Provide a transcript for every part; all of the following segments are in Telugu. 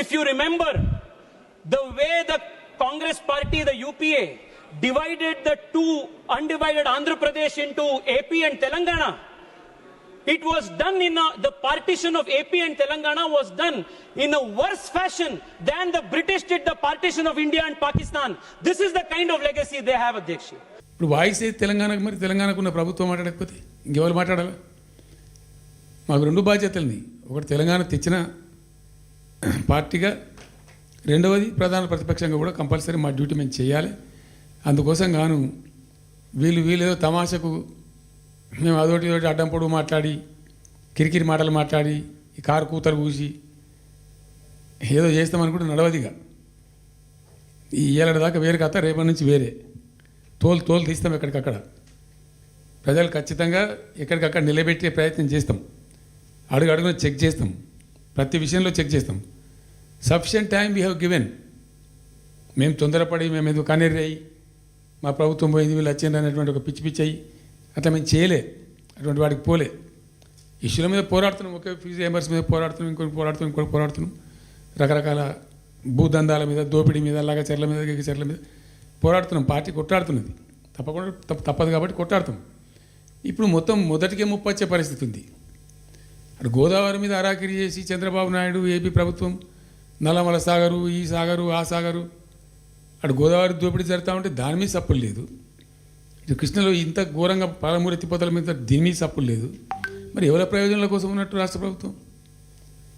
If you remember, the way the Congress party, the UPA, divided the two undivided Andhra Pradesh into AP and Telangana, it was done the partition of AP and Telangana was done in a worse fashion than the British did the partition of India and Pakistan. This is the kind of legacy they have, Adhyaksha. ఇప్పుడు వాయిస్ అయితే తెలంగాణకు, మరి తెలంగాణకు ఉన్న ప్రభుత్వం మాట్లాడకపోతే ఇంకెవరు మాట్లాడాలి? మాకు రెండు బాధ్యతలని, ఒకటి తెలంగాణ తెచ్చిన పార్టీగా, రెండవది ప్రధాన ప్రతిపక్షంగా కూడా కంపల్సరీ మా డ్యూటీ మేము చేయాలి. అందుకోసం గాను వీళ్ళేదో తమాషకు మేము అదొకటి ఇదొకటి అడ్డం పొడుగు మాట్లాడి, కిరికిరి మాటలు మాట్లాడి, ఈ కారు కూతలు కూసి ఏదో చేస్తామనుకుంటే నడవదిగా. ఈ ఏళ్ళ దాకా వేరే కథ, రేపటి నుంచి వేరే తోలు తీస్తాం. ఎక్కడికక్కడ ప్రజలు ఖచ్చితంగా ఎక్కడికక్కడ నిలబెట్టే ప్రయత్నం చేస్తాం. అడుగున చెక్ చేస్తాం, ప్రతి విషయంలో చెక్ చేస్తాం. Sufficient time we have given. మేము తొందరపడి మేము ఎందుకు కనేరి అయ్యి మా ప్రభుత్వం పోయింది వీళ్ళు వచ్చింది అనేటువంటి ఒక పిచ్చి అయ్యి అట్లా మేము చేయలే, అటువంటి వాడికి పోలే. ఇష్యూల మీద పోరాడుతున్నాం, ఒకే ఫీజు ఎంబర్స్ మీద పోరాడుతున్నాం, ఇంకోటి పోరాడుతున్నాం, రకరకాల భూదందాల మీద, దోపిడీ మీద, లగచర్ల మీద, గిగచర్ల మీద పోరాడుతున్నాం. పార్టీ కొట్టాడుతున్నది, తప్పదు కాబట్టి కొట్టాడుతాం. ఇప్పుడు మొత్తం మొదటికే ముప్పొచ్చే పరిస్థితి ఉంది. అటు గోదావరి మీద అరాకిరి చేసి చంద్రబాబు నాయుడు, ఏపీ ప్రభుత్వం నల్లమల సాగరు, ఈ సాగరు, ఆ సాగరు, అటు గోదావరి దోపిడీ జరుగుతూ ఉంటే దాని మీద సప్పులు లేదు. ఇటు కృష్ణలో ఇంత ఘోరంగా పాలమూరు ఎత్తిపోతల మీద దీని మీద సప్పులు లేదు. మరి ఎవరి ప్రయోజనాల కోసం ఉన్నట్టు రాష్ట్ర ప్రభుత్వం?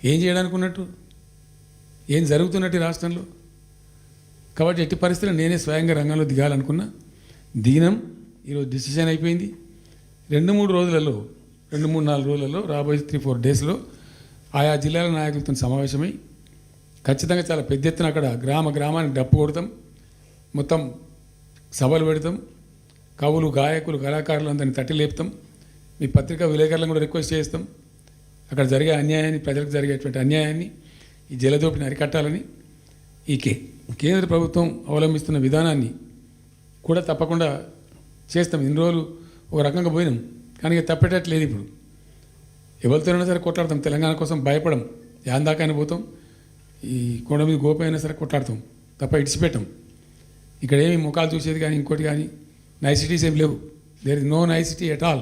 ఏం చేయడానికి ఉన్నట్టు? ఏం జరుగుతున్నట్టు ఈ రాష్ట్రంలో? కాబట్టి ఎట్టి పరిస్థితుల్లో నేనే స్వయంగా రంగంలో దిగాలనుకున్నా. దినం ఈరోజు డిసిషన్ అయిపోయింది. 2-3 రోజులలో, 2-3-4 రోజులలో, రాబోయే 3-4 డేస్లో ఆయా జిల్లాల నాయకులతో సమావేశమై ఖచ్చితంగా చాలా పెద్ద ఎత్తున అక్కడ గ్రామానికి డప్పు కొడతాం, మొత్తం సభలు పెడతాం, కవులు, గాయకులు, కళాకారులు అందరినీ తట్టి లేపుతాం. మీ పత్రికా విలేకరులను కూడా రిక్వెస్ట్ చేస్తాం. అక్కడ జరిగే అన్యాయాన్ని, ప్రజలకు జరిగేటువంటి అన్యాయాన్ని, ఈ జలదోపిడిని అరికట్టాలని ఈ కేంద్ర ప్రభుత్వం అవలంబిస్తున్న విధానాన్ని కూడా తప్పకుండా చేస్తాం. ఇన్ని రోజులు ఒక రకంగా పోయినాం, కానీ తప్పేటట్లేదు. ఇప్పుడు ఎవరితోనైనా సరే కొట్లాడతాం, తెలంగాణ కోసం భయపడం, యాందాకాని పోతాం, ఈ కొండ మీద గోపైనా సరే కొట్లాడతాం, తప్ప ఇడిచిపెట్టాం. ఇక్కడ ఏమి ముఖాలు చూసేది కానీ ఇంకోటి కానీ నైసిటీస్ ఏం లేవు. There is no nicety at all.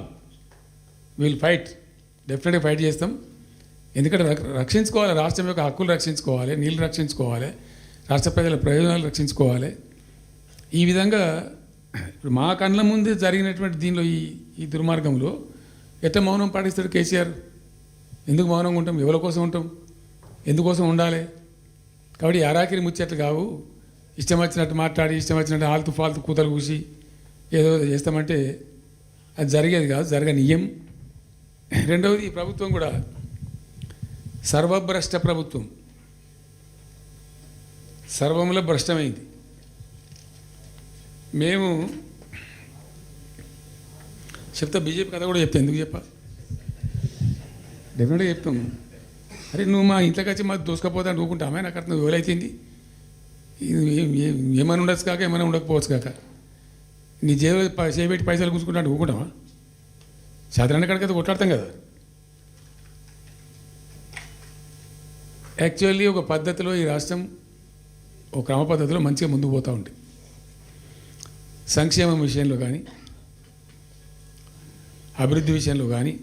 Will fight, డెఫినెట్గా ఫైట్ చేస్తాం. ఎందుకంటే రక్షించుకోవాలి, రాష్ట్రం యొక్క హక్కులు రక్షించుకోవాలి, నీళ్ళు రక్షించుకోవాలి, రాష్ట్ర ప్రజల ప్రయోజనాలు రక్షించుకోవాలి. ఈ విధంగా ఇప్పుడు మా కళ్ళ ముందే జరిగినటువంటి దీనిలో ఈ దుర్మార్గంలో ఎట్లా మౌనం పాటిస్తాడు కేసీఆర్? ఎందుకు మౌనంగా ఉంటాం? ఎవరి కోసం ఉంటాం? ఎందుకోసం ఉండాలి? కాబట్టి అరాకిరి ముచ్చట్లు కావు. ఇష్టం వచ్చినట్టు మాట్లాడి, ఇష్టం వచ్చినట్టు ఆల్తు ఫాల్తు కూతలు కూసి ఏదో చేస్తామంటే అది జరిగేది కాదు, జరగనీయం. రెండవది, ఈ ప్రభుత్వం కూడా సర్వభ్రష్ట ప్రభుత్వం, సర్వంలో భ్రష్టమైంది. మేము చెప్తా, బీజేపీ కథ కూడా చెప్తా. ఎందుకు చెప్పా? డెఫినెట్గా చెప్తాం. అరే నువ్వు మా ఇంట్లోకి వచ్చి మాకు దూసుకపోతా ఊరుకుంటామే, నాకు అర్థం ఎవరైతుంది. ఏమైనా ఉండొచ్చు కాక, ఏమైనా ఉండకపోవచ్చు కాక, నీ చేయబెట్టి పైసలు కూర్చుకుంటా అంటే ఊరుకుంటామా? సాధారణ కడకైతే కొట్లాడతాం కదా. యాక్చువల్లీ ఒక పద్ధతిలో ఈ రాష్ట్రం ఒక క్రమ పద్ధతిలో మంచిగా ముందుకు పోతూ ఉంటుంది. సంక్షేమం విషయంలో కానీ, అభివృద్ధి విషయంలో కానీ,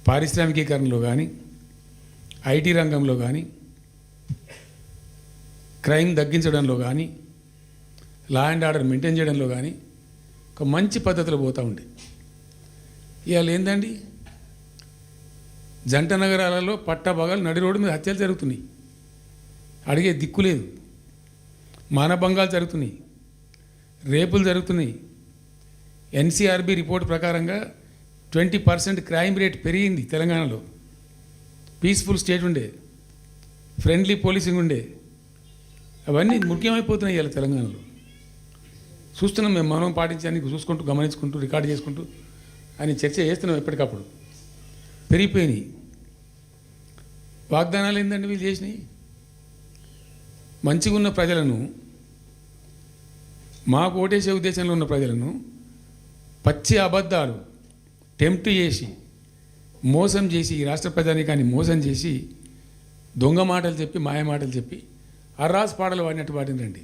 పారిశ్రామికీకరణలో కానీ, ఐటీ రంగంలో కానీ, క్రైమ్ తగ్గించడంలో కానీ, లా అండ్ ఆర్డర్ మెయింటైన్ చేయడంలో కానీ ఒక మంచి పద్ధతిలో పోతూ ఉండే. ఇవాళ ఏందండి, జంట నగరాలలో పట్టభాగాలు నడి రోడ్డు మీద హత్యలు జరుగుతున్నాయి, అడిగే దిక్కు లేదు, మానభంగాలు జరుగుతున్నాయి, రేపులు జరుగుతున్నాయి. ఎన్సీఆర్బీ రిపోర్ట్ ప్రకారంగా 20% క్రైమ్ రేట్ పెరిగింది తెలంగాణలో. పీస్ఫుల్ స్టేట్ ఉండే, ఫ్రెండ్లీ పోలీసింగ్ ఉండే, అవన్నీ ముఖ్యమైపోతున్నాయి ఇవాళ తెలంగాణలో. చూస్తున్నాం మేము, మనం పాటించడానికి చూసుకుంటూ, గమనించుకుంటూ, రికార్డు చేసుకుంటూ అని చర్చ చేస్తున్నాం. ఎప్పటికప్పుడు పెరిగిపోయినాయి. వాగ్దానాలు ఏంటంటే వీళ్ళు చేసినాయి. మంచిగా ఉన్న ప్రజలను, మాకు ఓటేసే ఉద్దేశంలో ఉన్న ప్రజలను పచ్చి అబద్ధాలు టెంప్ట్ చేసి, మోసం చేసి, ఈ రాష్ట్ర ప్రజానీకాన్ని మోసం చేసి దొంగ మాటలు చెప్పి మాయ మాటలు చెప్పి అర్రాస్ పాటలు పాడినట్టు పాడినండి,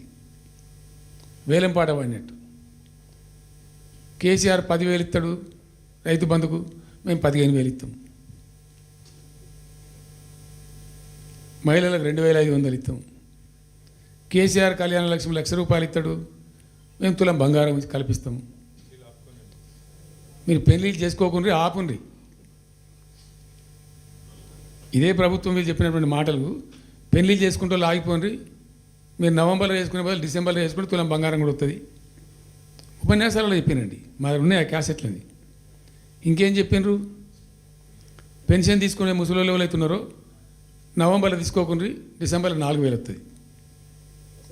వేలం పాట పాడినట్టు. కేసీఆర్ 10,000 ఇస్తాడు రైతు బంధుకు, మేము 15,000 ఇస్తాం. మహిళలకు 2,500 ఇస్తాం. కేసీఆర్ కళ్యాణ లక్ష్మి ₹1,00,000 ఇస్తాడు, మేము తులం బంగారం కల్పిస్తాం. మీరు పెళ్లిళ్ళు చేసుకోకుండా ఆపుండ్రి. ఇదే ప్రభుత్వం మీరు చెప్పినటువంటి మాటలు పెళ్లిళ్ళు చేసుకుంటూ ఆగిపోండి. మీరు నవంబర్లో చేసుకునే బదులు డిసెంబర్లో చేసుకుంటే తులం బంగారం కూడా వస్తుంది. ఉపన్యాసాలలో చెప్పానండి, మా ఉన్నాయి ఆ క్యాసెట్లని. ఇంకేం చెప్పినారు? పెన్షన్ తీసుకునే ముసలి ఎవరైతే ఉన్నారో నవంబర్లో తీసుకోకుండా డిసెంబర్లో 4,000 వస్తుంది.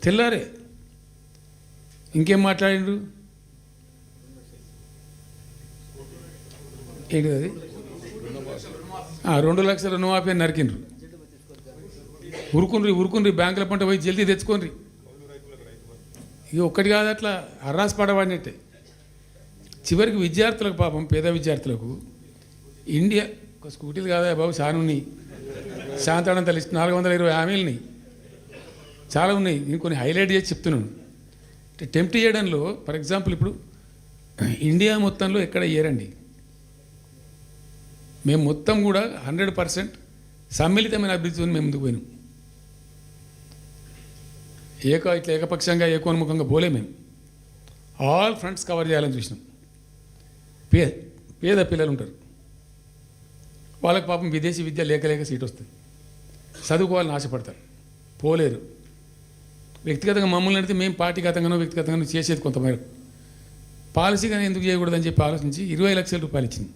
తెల్లారే ఇంకేం మాట్లాడిండ్రు? ఏంటిది అది? 2 లక్షల రుణమాఫీ అని నరికిండ్రు. ఉరుకుండ్రి బ్యాంకుల పంట పోయి జల్దీ తెచ్చుకోండి. ఇక ఒక్కటి కాదు, అట్లా అర్రాస్ పడవాడినట్టే. చివరికి విద్యార్థులకు, పాపం పేద విద్యార్థులకు ఇండియా ఒక స్కూటీలు కాదా బాబు, చాలా ఉన్నాయి. శాంతాడంత లిస్ట్ 420 హామీలని చాలా ఉన్నాయి. నేను కొన్ని హైలైట్ చేసి చెప్తున్నాను. టెంప్ట్ చేయడంలో ఫర్ ఎగ్జాంపుల్ ఇప్పుడు ఇండియా మొత్తంలో ఎక్కడ ఇయ్యరండి. మేము మొత్తం కూడా 100% సమ్మిళితమైన అభివృద్ధితో మేము ముందుకు పోయినాం. ఇట్లా ఏకపక్షంగా ఏకోన్ముఖంగా పోలే. మేము ఆల్ ఫ్రంట్స్ కవర్ చేయాలని చూసినాం. పేద పిల్లలు ఉంటారు, వాళ్ళకి పాపం విదేశీ విద్య లేక సీట్ వస్తుంది, చదువుకోవాలని ఆశపడతారు, పోలేరు. వ్యక్తిగతంగా మమ్మల్ని అడిగితే మేము పార్టీగతంగానో వ్యక్తిగతంగానో చేసేది కొంతమేరకు. పాలసీగానే ఎందుకు చేయకూడదని చెప్పి ఆలోచించి ₹20 లక్షలు ఇచ్చింది.